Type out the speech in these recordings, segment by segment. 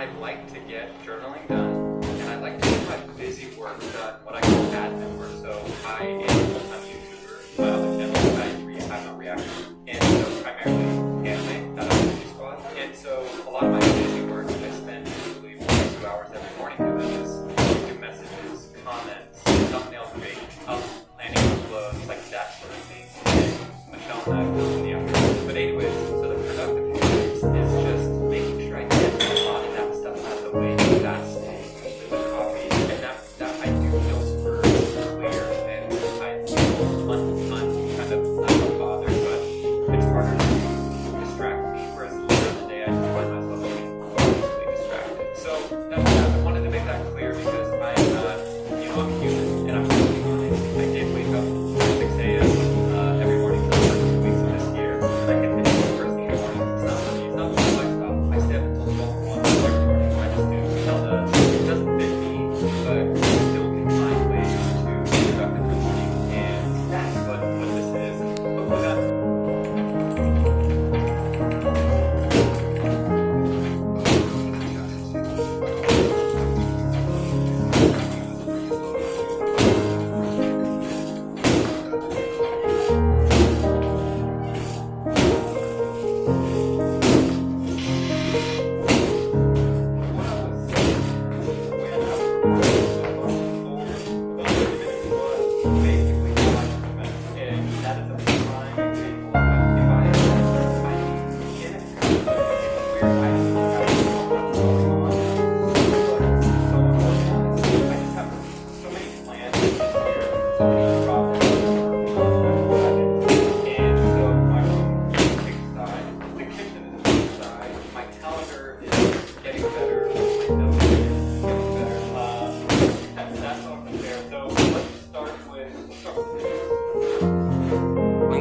I like to get journaling done, and I like to get my busy work done, what I call admin work. So I am a full-time YouTuber. My other channel, I'm not reacting, and so primarily anime, not a movie squad. And so a lot of my busy work, I spend usually 1 or 2 hours every morning doing this. Do messages, comments, thumbnail creation, planning uploads, like that sort of thing. And Michelle and I will in the afternoon. But anyways, so the productive part is just making sure I get a lot of that stuff out of the way fast, especially with coffee. And that I do feel super clear, and I feel kind of not bothered, but it's harder to distract me, whereas later in the day I just find myself being completely distracted. So that's that. I wanted to make that clear because I'm not, I'm human and I'm working on it. I did wake up at 6 a.m. Every morning for the first 2 weeks of this year, and I can finish the first thing in the morning. It's not funny, it's not my lifestyle. I stay up until 12 1 every morning. I just do. It doesn't fit me, but I still can find ways to be productive in the morning, and that's what this is. And hopefully that's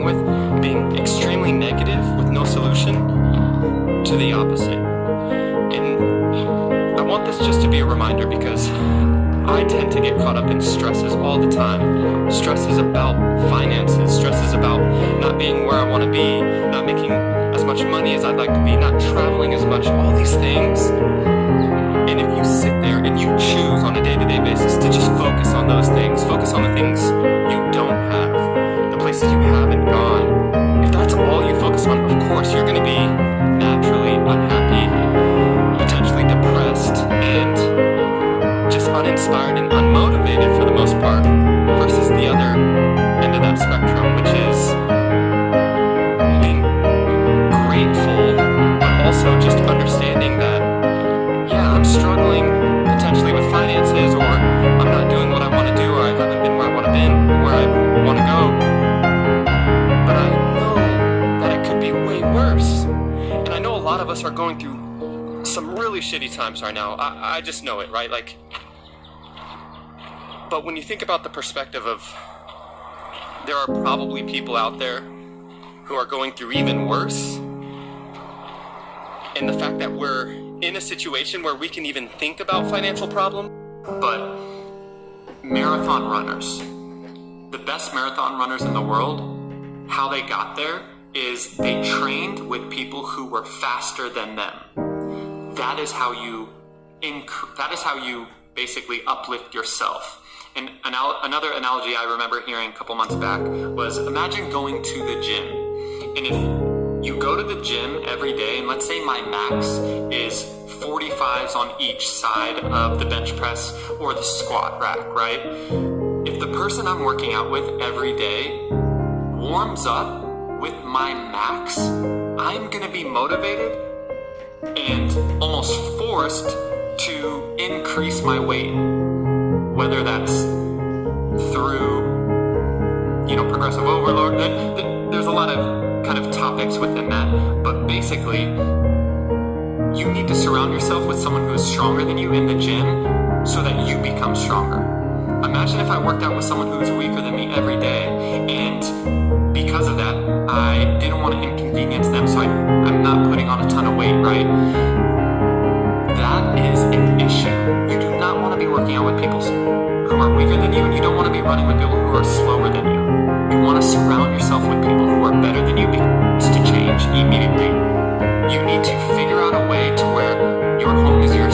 with being extremely negative with no solution to the opposite. And I want this just to be a reminder because I tend to get caught up in stresses all the time. Stresses about finances, stresses about not being where I want to be, not making as much money as I'd like to be, not traveling as much, all these things. And if you sit there and you choose on a day-to-day basis to just focus on those things, focus on the things you don't have, the places you haven't gone, if that's all you focus on, of course you're going to be naturally unhappy, potentially depressed, and just uninspired and unmotivated for the most part, versus the other end of that spectrum, which is being grateful, but also just understanding that, yeah, I'm struggling potentially with finances, or I'm not doing what I want to do, or I haven't been where I want to be, where I want to go, but I know that it could be way worse. And I know a lot of us are going through some really shitty times right now. I just know it, right? Like, but when you think about the perspective of there are probably people out there who are going through even worse, and the fact that we're in a situation where we can even think about financial problems. But marathon runners, the best marathon runners in the world, how they got there is they trained with people who were faster than them. That is how you basically uplift yourself. And another analogy I remember hearing a couple months back was, imagine going to the gym. And if you go to the gym every day, and let's say my max is 45s on each side of the bench press or the squat rack, right? If the person I'm working out with every day warms up with my max, I'm gonna be motivated and almost forced to increase my weight, whether that's through, progressive overload. There's a lot of kind of topics within that, but basically, you need to surround yourself with someone who is stronger than you in the gym so that you become stronger. Imagine if I worked out with someone who is weaker than me every day, and because of that, I didn't want to inconvenience them, so I'm not putting on a ton of weight, right? That is an issue. You do not want to be working out with people who are weaker than you, and you don't want to be running with people who are slower than you. You want to surround yourself with people who are better than you, because to change immediately. You need to figure out a way to where your home is your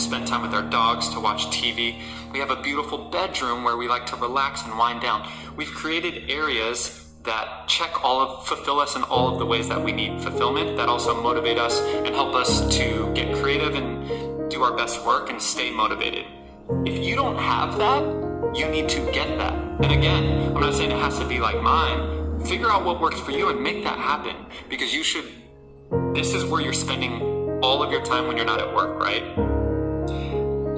spend time with our dogs, to watch TV. We have a beautiful bedroom where we like to relax and wind down. We've created areas that fulfill us in all of the ways that we need fulfillment, that also motivate us and help us to get creative and do our best work and stay motivated. If you don't have that, you need to get that. And again, I'm not saying it has to be like mine. Figure out what works for you and make that happen, because this is where you're spending all of your time when you're not at work, right?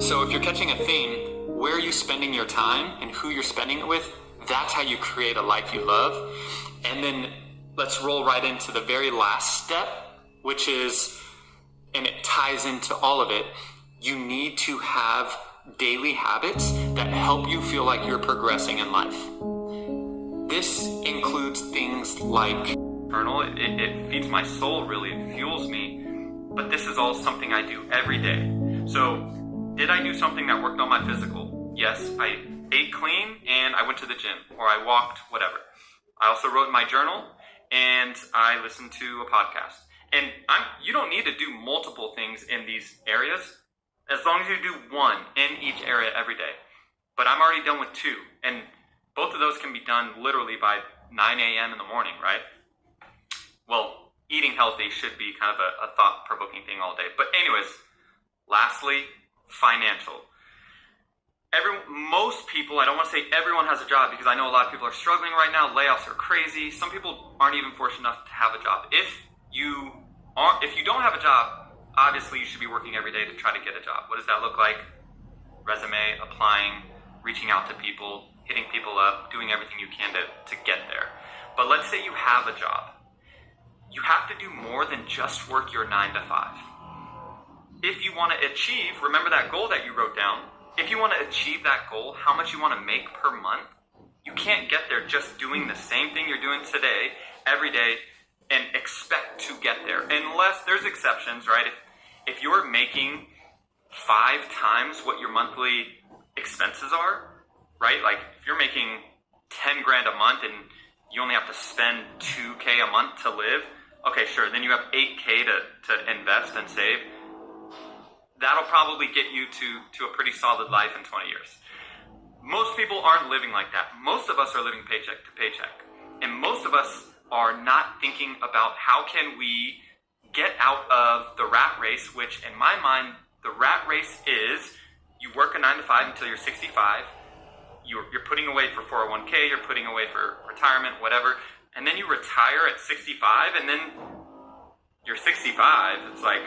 So if you're catching a theme, where are you spending your time and who you're spending it with? That's how you create a life you love. And then let's roll right into the very last step, which is, and it ties into all of it, you need to have daily habits that help you feel like you're progressing in life. This includes things like journal. It feeds my soul, really. It fuels me. But this is all something I do every day. So did I do something that worked on my physical? Yes, I ate clean and I went to the gym, or I walked, whatever. I also wrote in my journal and I listened to a podcast. And you don't need to do multiple things in these areas, as long as you do one in each area every day. But I'm already done with 2, and both of those can be done literally by 9 a.m. in the morning, right? Well, eating healthy should be kind of a thought-provoking thing all day. But anyways, lastly, financial. Most people, I don't want to say everyone has a job, because I know a lot of people are struggling right now. Layoffs are crazy. Some people aren't even fortunate enough to have a job. If you don't have a job, obviously you should be working every day to try to get a job. What does that look like? Resume, applying, reaching out to people, hitting people up, doing everything you can to get there. But let's say you have a job. You have to do more than just work your 9 to 5. If you want to achieve, remember that goal that you wrote down, if you want to achieve that goal, how much you want to make per month, you can't get there just doing the same thing you're doing today, every day, and expect to get there. Unless there's exceptions, right? If you're making 5 times what your monthly expenses are, right? Like if you're making 10 grand a month and you only have to spend 2K a month to live, okay, sure, then you have 8K to invest and save. That'll probably get you to a pretty solid life in 20 years. Most people aren't living like that. Most of us are living paycheck to paycheck. And most of us are not thinking about how can we get out of the rat race, which in my mind, the rat race is you work a 9 to 5 until you're 65. You're putting away for 401k, you're putting away for retirement, whatever. And then you retire at 65, and then you're 65. It's like,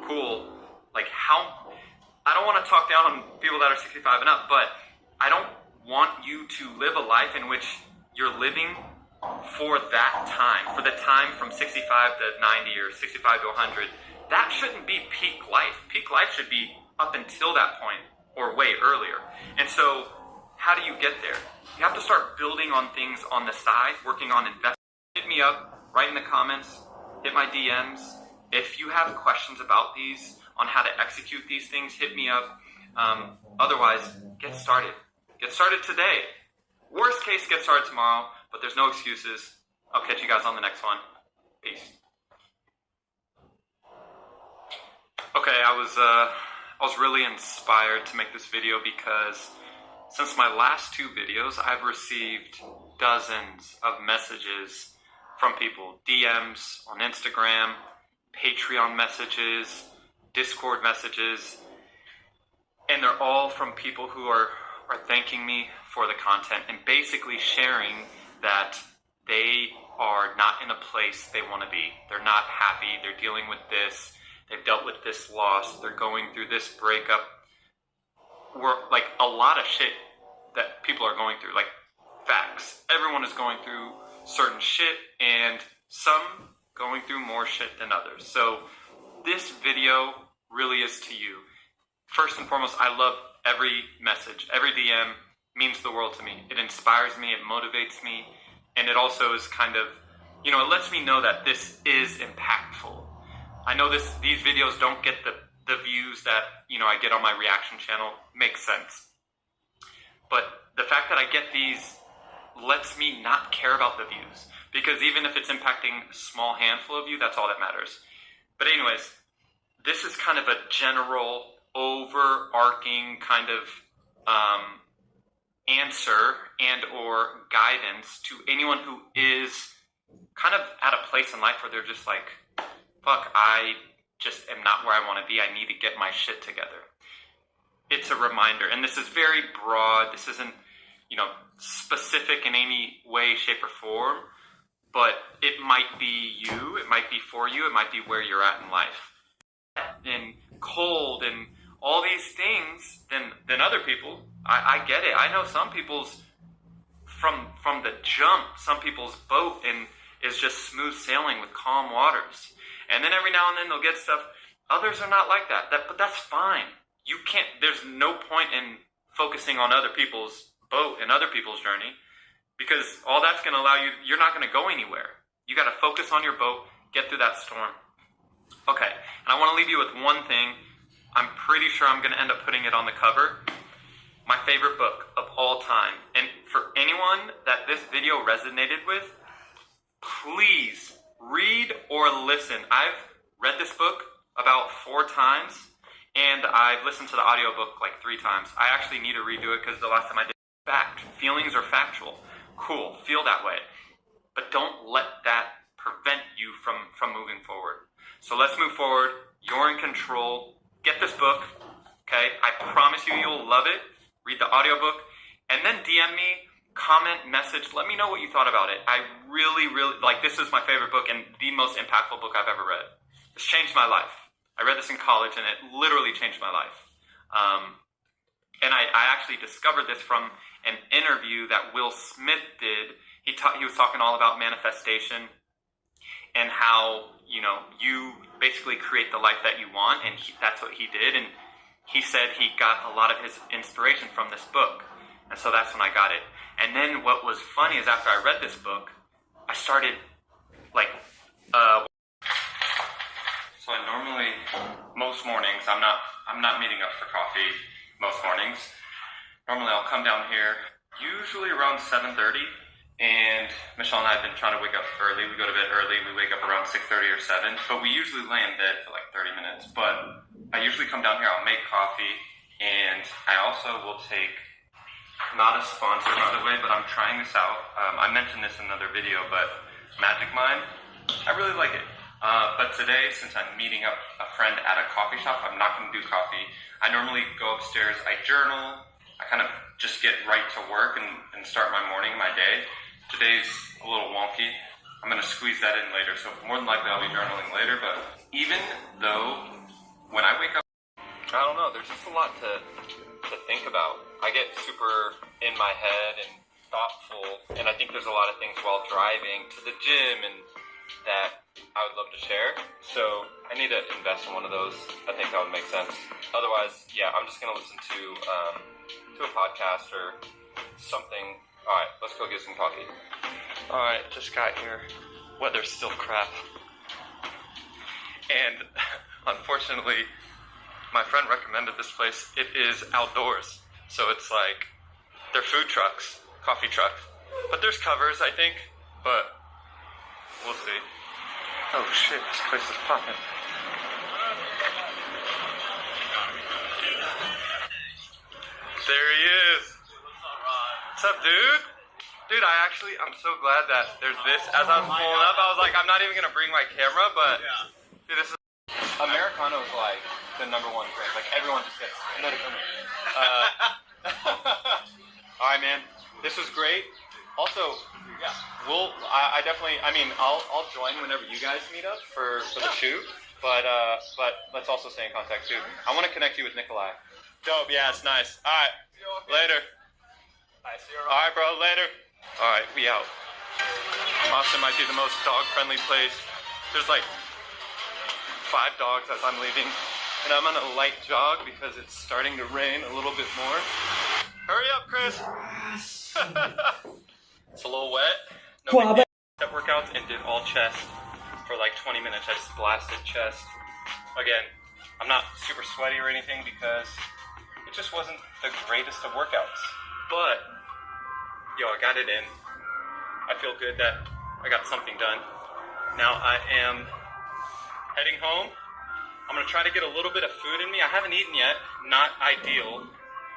cool. Like I don't want to talk down on people that are 65 and up, but I don't want you to live a life in which you're living for that time, for the time from 65 to 90 or 65 to 100. That shouldn't be peak life. Peak life should be up until that point or way earlier. And so how do you get there? You have to start building on things on the side, working on investing. Hit me up, write in the comments, hit my DMs. If you have questions about these, on how to execute these things, hit me up. Otherwise, get started. Get started today. Worst case, get started tomorrow, but there's no excuses. I'll catch you guys on the next one. Peace. Okay, I was really inspired to make this video because since my last 2 videos, I've received dozens of messages from people. DMs on Instagram, Patreon messages, Discord messages, and they're all from people who are thanking me for the content and basically sharing that they are not in a place they want to be. They're not happy. They're dealing with this. They've dealt with this loss. They're going through this breakup. Like a lot of shit that people are going through, like facts. Everyone is going through certain shit, and some going through more shit than others. So this video really is to you. First and foremost, I love every message. Every DM means the world to me. It inspires me, it motivates me, and it also is kind of, it lets me know that this is impactful. I know these videos don't get the views that, I get on my reaction channel. Makes sense. But the fact that I get these lets me not care about the views, because even if it's impacting a small handful of you, that's all that matters. But anyways, this is kind of a general overarching kind of answer and or guidance to anyone who is kind of at a place in life where they're just like, fuck, I just am not where I want to be. I need to get my shit together. It's a reminder, and this is very broad. This isn't, specific in any way, shape, or form, but it might be you, it might be for you, it might be where you're at in life. And cold and all these things than other people. I get it. I know some people's from the jump, some people's boat and is just smooth sailing with calm waters. And then every now and then they'll get stuff. Others are not like that. But that's fine. You can't, there's no point in focusing on other people's boat and other people's journey, because all that's going to allow you, you're not going to go anywhere. You got to focus on your boat, get through that storm. Okay, and I want to leave you with one thing. I'm pretty sure I'm going to end up putting it on the cover. My favorite book of all time. And for anyone that this video resonated with, please read or listen. I've read this book about 4 times, and I've listened to the audiobook like 3 times. I actually need to redo it because the last time I did, fact. Feelings are factual. Cool, feel that way. But don't let that prevent you from moving forward. So let's move forward. You're in control. Get this book, okay? I promise you, you'll love it. Read the audiobook, and then DM me, comment, message. Let me know what you thought about it. I really, this is my favorite book and the most impactful book I've ever read. It's changed my life. I read this in college, and it literally changed my life. And I actually discovered this from an interview that Will Smith did. He was talking all about manifestation and how, you basically create the life that you want, and that's what he did. And he said he got a lot of his inspiration from this book. And so that's when I got it. And then what was funny is after I read this book, I started so I normally, most mornings, I'm not meeting up for coffee most mornings. Normally I'll come down here, usually around 7:30, and Michelle and I have been trying to wake up early. We go to bed early, we wake up around 6:30 or 7, but we usually lay in bed for like 30 minutes. But I usually come down here, I'll make coffee, and I also will take, not a sponsor by the way, but I'm trying this out. I mentioned this in another video, but Magic Mind, I really like it. But today, since I'm meeting up a friend at a coffee shop, I'm not going to do coffee. I normally go upstairs, I journal, I kind of just get right to work and start my morning, my day. Today's a little wonky. I'm going to squeeze that in later, so more than likely I'll be journaling later. But even though when I wake up, I don't know, there's just a lot to think about. I get super in my head and thoughtful, and I think there's a lot of things while driving to the gym and that I would love to share. So I need to invest in one of those. I think that would make sense. Otherwise, yeah, I'm just going to listen to a podcast or something. Alright, let's go get some coffee. Alright, just got here. Weather's still crap. And unfortunately, my friend recommended this place. It is outdoors. So it's like, they're food trucks, coffee trucks. But there's covers, I think. But we'll see. Oh shit, this place is popping. There he is. What's up, dude? Dude, I'm so glad that there's this. As I was pulling up, I was like, I'm not even gonna bring my camera, but dude, this is Americano is like the #1 drink. Like everyone just gets another coming. All right, man. This was great. Also, I definitely. I mean, I'll join whenever you guys meet up for the shoot. But let's also stay in contact too. I want to connect you with Nikolai. Dope. Yeah, it's nice. All right. Later. All right, bro. Later. All right, we out. Austin might be the most dog-friendly place. There's like 5 dogs as I'm leaving, and I'm on a light jog because it's starting to rain a little bit more. Hurry up, Chris. It's a little wet. No big step workouts, and did all chest for like 20 minutes. I just blasted chest. Again, I'm not super sweaty or anything because it just wasn't the greatest of workouts. But yo, I got it in. I feel good that I got something done. Now I am heading home, I'm gonna try to get a little bit of food in me. I haven't eaten yet, not ideal.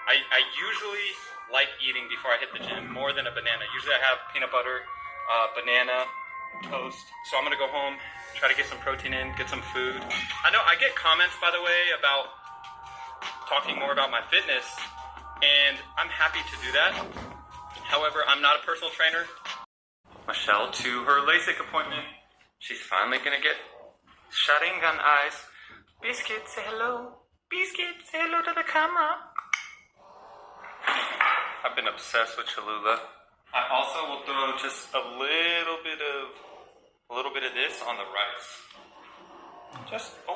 I usually like eating before I hit the gym more than a banana. Usually I have peanut butter, banana, toast. So I'm gonna go home, try to get some protein in, get some food. I know I get comments, by the way, about talking more about my fitness, and I'm happy to do that. However, I'm not a personal trainer. Michelle to her LASIK appointment. She's finally gonna get Sharingan eyes. Biscuit, say hello. Biscuit, say hello to the camera. I've been obsessed with Cholula. I also will throw just a little bit of this on the rice. Just a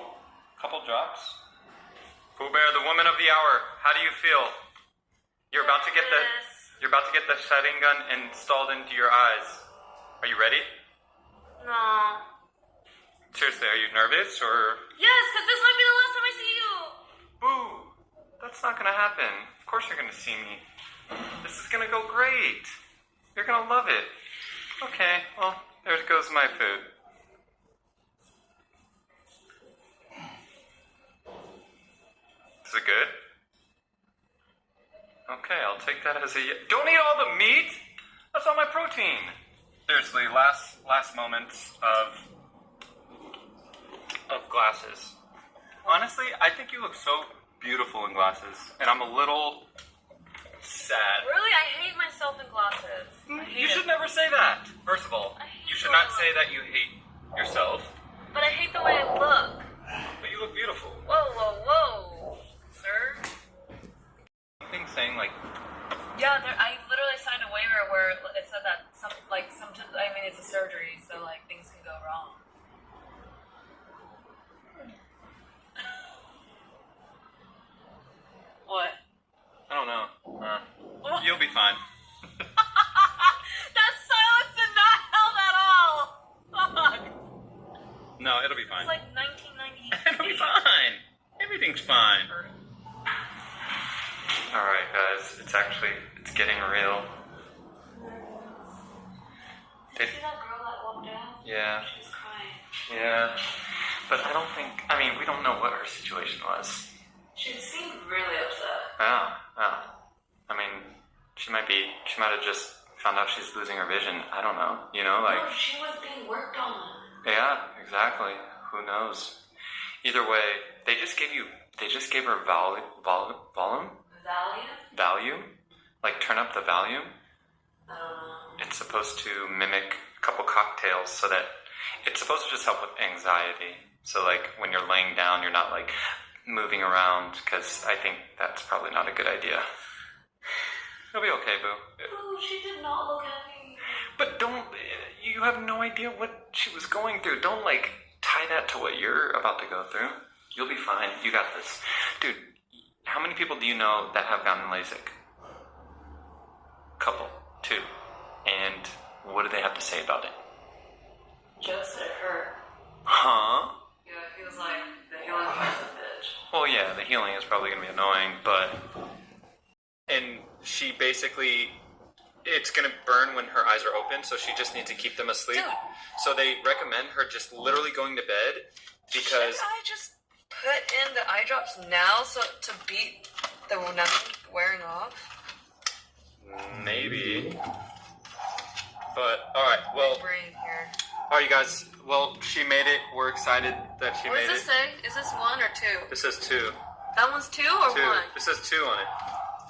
couple drops. Pooh Bear, the woman of the hour. How do you feel? You're about to get the Sharingan installed into your eyes. Are you ready? No. Seriously, are you nervous or? Yes, because this might be the last time I see you. Boo! That's not gonna happen. Of course you're gonna see me. This is gonna go great. You're gonna love it. Okay, well, there goes my food. Is it good? Okay, I'll take that as a yes. Don't eat all the meat! That's all my protein! Seriously, last moments of glasses. Honestly, I think you look so beautiful in glasses, and I'm a little sad. Really? I hate myself in glasses. You should never say that. First of all, you should not say that you hate yourself. But I hate the way I look. But you look beautiful. Whoa, whoa, whoa. Sir? Something saying like, Yeah, I literally signed a waiver where it said that it's a surgery, so like things can go wrong. What? I don't know. You'll be fine. That silence did not help at all! Fuck. No, it'll be fine. It's like 1998. It'll be fine. Everything's fine. Alright guys, it's getting real. Did you see that girl that walked out? Yeah. She was crying. Yeah. But we don't know what her situation was. She seemed really upset. Yeah. She might have just found out she's losing her vision. I don't know. No, she was being worked on. Yeah, exactly. Who knows? Either way, they just gave her volume? Volume? Like turn up the volume? I don't know. It's supposed to mimic a couple cocktails so that it's supposed to just help with anxiety. So like when you're laying down, you're not like moving around, because I think that's probably not a good idea. It'll be okay, boo. Ooh, she did not look happy. But you have no idea what she was going through. Don't tie that to what you're about to go through. You'll be fine. You got this. Dude, how many people do you know that have gotten LASIK? Couple. 2. And what do they have to say about it? Joe said it hurt. Huh? Yeah, he was like, the healing part's a bitch. Well, yeah, the healing is probably going to be annoying, but... And she basically... It's going to burn when her eyes are open, so she just needs to keep them asleep. Dude. So they recommend her just literally going to bed, because... Should I just put in the eye drops now so to beat the numbing wearing off? Maybe. But, alright, well... Brain here. Alright, you guys. Well, she made it. We're excited that she What made does this say? Is this 1 or 2? It says 2. That one's 2 or 2. 1? It says 2 on it.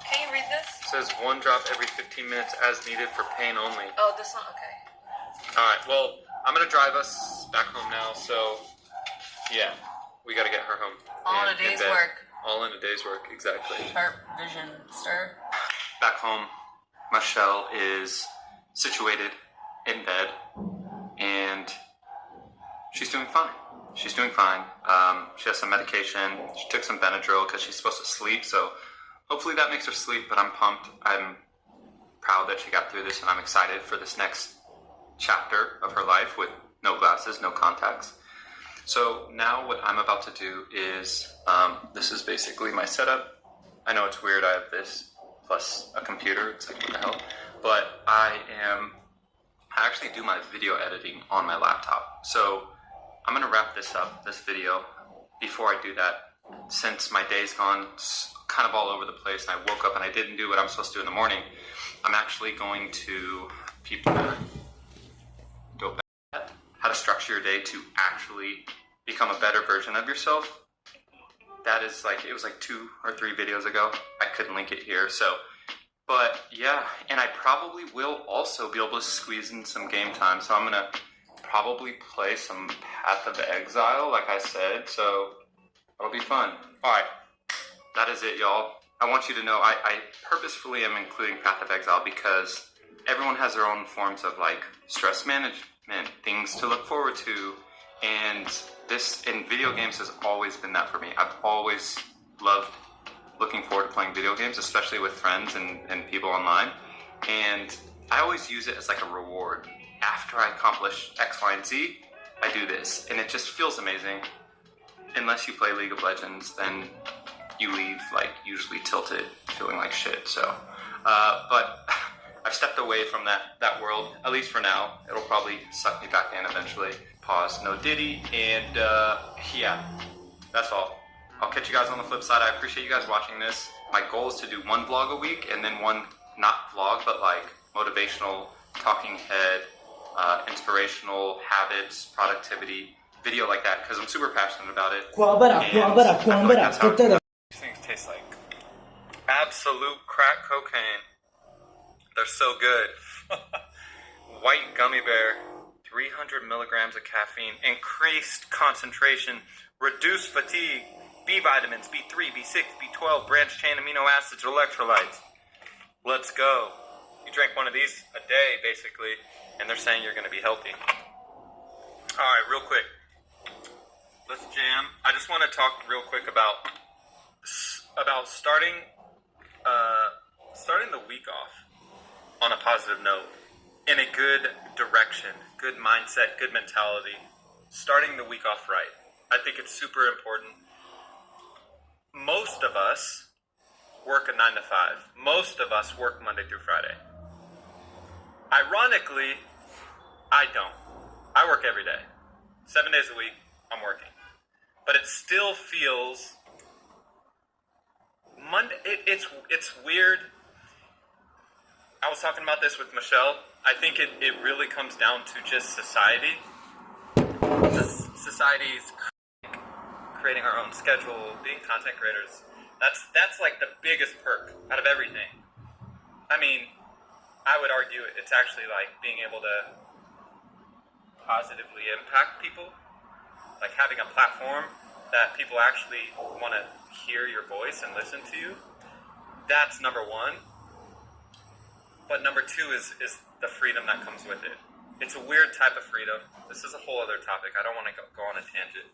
Can you read this? It says 1 drop every 15 minutes as needed for pain only. Oh, this one? Okay. Alright, well, I'm gonna drive us back home now, so... Yeah. We gotta get her home. All in a day's work. All in a day's work, exactly. Sharp vision, sir. Back home, Michelle is situated in bed, and she's doing fine. She's doing fine. She has some medication. She took some Benadryl because she's supposed to sleep, so hopefully that makes her sleep, but I'm pumped. I'm proud that she got through this, and I'm excited for this next chapter of her life with no glasses, no contacts. So now what I'm about to do is, this is basically my setup. I know it's weird, I have this plus a computer. It's like, what the hell? But I actually do my video editing on my laptop. So I'm gonna wrap this up, this video, before I do that, since my day's gone kind of all over the place and I woke up and I didn't do what I'm supposed to do in the morning, I'm actually going to people go back how to structure your day to actually become a better version of yourself. That is like, it was like 2 or 3 videos ago. I couldn't link it here, so. But yeah, and I probably will also be able to squeeze in some game time. So I'm gonna probably play some Path of Exile, like I said, so it'll be fun. Alright, that is it, y'all. I want you to know I purposefully am including Path of Exile because everyone has their own forms of like stress management, things to look forward to, and this in video games has always been that for me. I've always loved looking forward to playing video games, especially with friends and people online, and I always use it as like a reward. After I accomplish X, Y, and Z, I do this, and it just feels amazing. Unless you play League of Legends, then you leave like usually tilted, feeling like shit. So, but I've stepped away from that world, at least for now. It'll probably suck me back in eventually. Pause, no Diddy, and yeah, that's all. I'll catch you guys on the flip side. I appreciate you guys watching this. My goal is to do 1 vlog a week, and then 1, not vlog, but like motivational, talking head, inspirational habits, productivity, video like that, because I'm super passionate about it. These things taste like absolute crack cocaine. They're so good. White gummy bear, 300 milligrams of caffeine, increased concentration, reduced fatigue, B vitamins, B3, B6, B12, branched chain amino acids, electrolytes. Let's go. You drink one of these a day, basically, and they're saying you're going to be healthy. All right, real quick. Let's jam. I just want to talk real quick about starting the week off on a positive note, in a good direction, good mindset, good mentality. Starting the week off right. I think it's super important. Most of us work a 9 to 5. Most of us work Monday through Friday. Ironically, I don't. I work every day. 7 days a week, I'm working. But it still feels Monday. It's weird. I was talking about this with Michelle. I think it really comes down to just society. Society's creating our own schedule, being content creators. That's like the biggest perk out of everything. I mean, I would argue it's actually like being able to positively impact people, like having a platform that people actually want to hear your voice and listen to you. That's number one. But number two is the freedom that comes with it. It's a weird type of freedom. This is a whole other topic. I don't want to go on a tangent.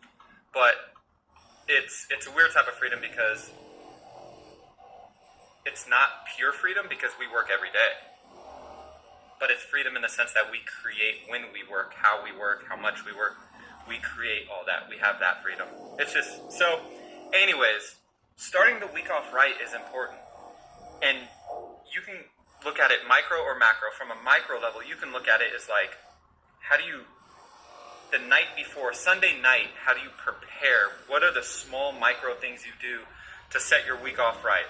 But it's a weird type of freedom because it's not pure freedom because we work every day. But it's freedom in the sense that we create when we work, how much we work. We create all that. We have that freedom. It's just, so anyways, starting the week off right is important. And you can look at it micro or macro. From a micro level, you can look at it as like, the night before, Sunday night, how do you prepare? What are the small micro things you do to set your week off right?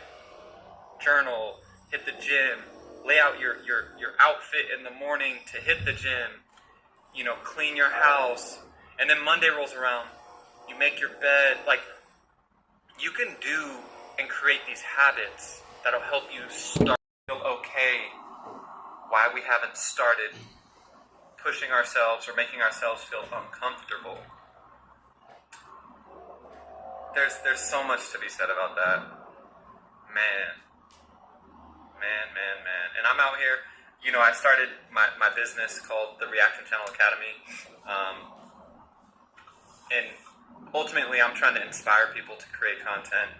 Journal, hit the gym, lay out your outfit in the morning to hit the gym, clean your house, and then Monday rolls around, you make your bed. Like, you can do and create these habits that'll help you start to feel okay why we haven't started pushing ourselves or making ourselves feel uncomfortable. There's so much to be said about that. Man. And I'm out here, I started my business called the Reaction Channel Academy. And ultimately I'm trying to inspire people to create content.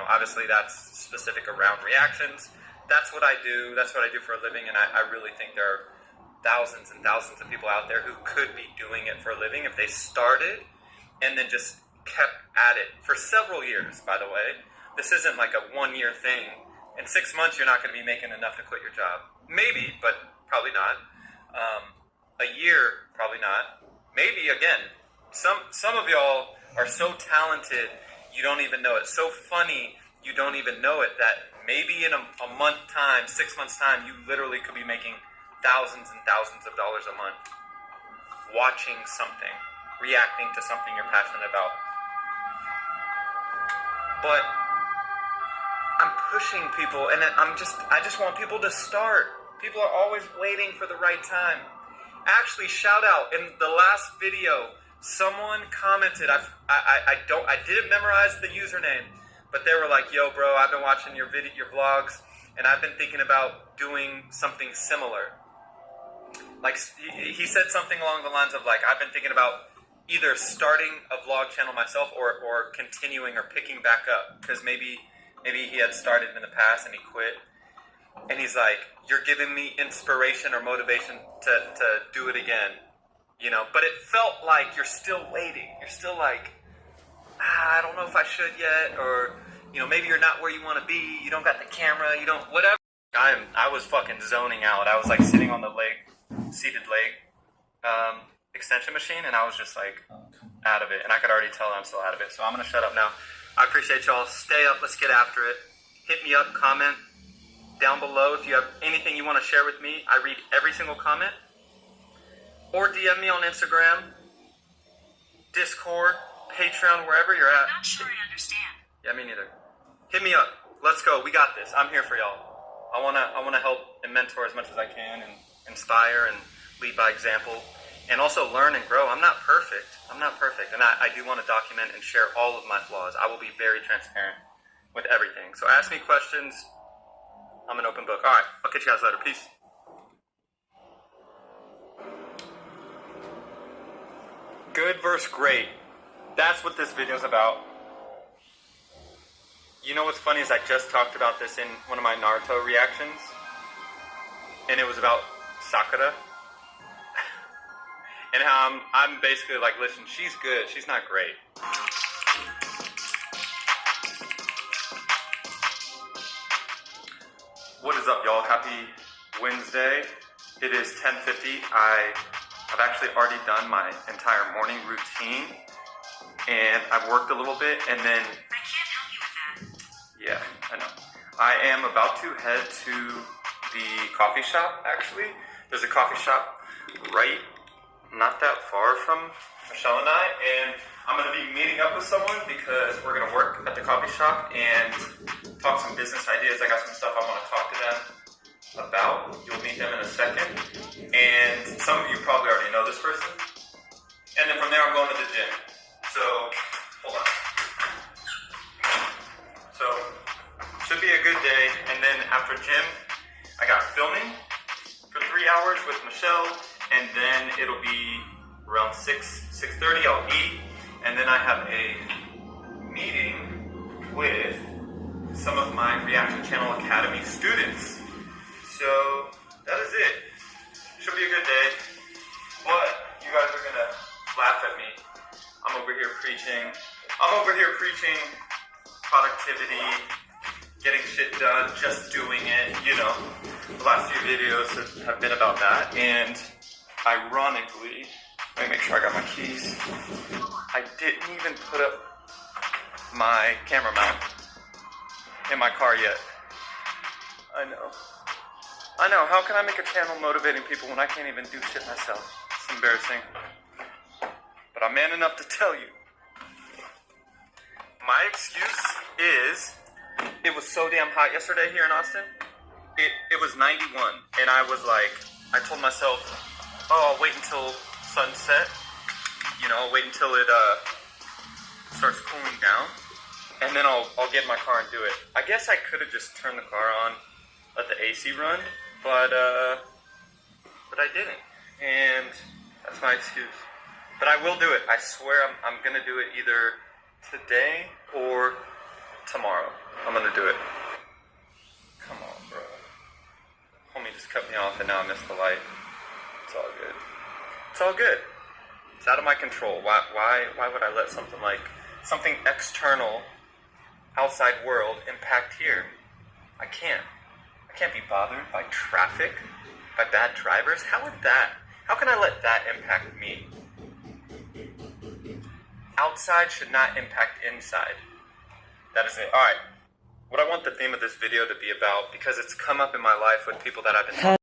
Obviously that's specific around reactions. That's what I do. That's what I do for a living. And I really think there are thousands and thousands of people out there who could be doing it for a living if they started and then just kept at it for several years, by the way. This isn't like a 1-year thing. In 6 months, you're not going to be making enough to quit your job. Maybe, but probably not. A year, probably not. Maybe, again, some of y'all are so talented, you don't even know it. So funny, you don't even know it, that maybe in a month time, 6 months time, you literally could be making thousands and thousands of dollars a month watching something, reacting to something you're passionate about. But I'm pushing people, and I just want people to start. People are always waiting for the right time. Actually, shout out, in the last video, someone commented, I didn't memorize the username, but they were like, yo bro, I've been watching your vlogs, and I've been thinking about doing something similar. Like, he said something along the lines of like, I've been thinking about either starting a vlog channel myself or continuing or picking back up, because maybe he had started in the past and he quit. And he's like, you're giving me inspiration or motivation to do it again, you know. But it felt like you're still waiting. You're still like, I don't know if I should yet, or, you know, maybe you're not where you want to be. You don't got the camera. You don't, whatever. I was fucking zoning out. I was like sitting on the seated leg extension machine, and I was just like out of it. And I could already tell I'm still out of it. So I'm gonna shut up now. I appreciate y'all. Stay up. Let's get after it. Hit me up. Comment down below if you have anything you want to share with me. I read every single comment. Or DM me on Instagram, Discord, Patreon, wherever you're at. I'm not sure I understand. Yeah, me neither. Hit me up. Let's go. We got this. I'm here for y'all. I wanna help and mentor as much as I can, and inspire and lead by example, and also learn and grow. I'm not perfect. And I do want to document and share all of my flaws. I will be very transparent with everything. So ask me questions. I'm an open book. All right, I'll catch you guys later. Peace. Good versus great. That's what this video is about. You know what's funny is I just talked about this in one of my Naruto reactions, and it was about Sakura. And how I'm basically like, listen, she's good, she's not great. What is up, y'all? Happy Wednesday. It is 10:50. I've actually already done my entire morning routine, and I've worked a little bit, and then... I can't help you with that. Yeah, I know. I am about to head to the coffee shop, actually. There's a coffee shop right not that far from Michelle and I, and I'm going to be meeting up with someone because we're going to work at the coffee shop and talk some business ideas. I got some stuff I want to talk to them about. You'll meet them in a second, and some of you probably already know this person. And then from there, I'm going to the gym. So, hold on. So, should be a good day, and then after gym, I got filming for 3 hours with Michelle, and then it'll be around 6:30, I'll eat, and then I have a meeting with some of my Reaction Channel Academy students. So, that is it. Should be a good day, but you guys are gonna laugh at me. I'm over here preaching productivity, getting shit done, just doing it, you know. The last few videos have been about that, and ironically, let me make sure I got my keys. I didn't even put up my camera mount in my car yet. I know, how can I make a channel motivating people when I can't even do shit myself? It's embarrassing. But I'm man enough to tell you. My excuse is, it was so damn hot yesterday here in Austin. It was 91, and I was like, I told myself, oh, I'll wait until sunset, you know, I'll wait until it starts cooling down, and then I'll get in my car and do it. I guess I could have just turned the car on, let the AC run, but I didn't, and that's my excuse. But I will do it. I swear I'm gonna do it either today or tomorrow. I'm gonna do it. Come on, bro. Homie just cut me off and now I missed the light. It's all good. It's all good. It's out of my control. Why would I let something external, outside world impact here? I can't be bothered by traffic, by bad drivers. How can I let that impact me? outside should not impact inside. That is it. Alright. What I want the theme of this video to be about, because it's come up in my life with people that I've been talking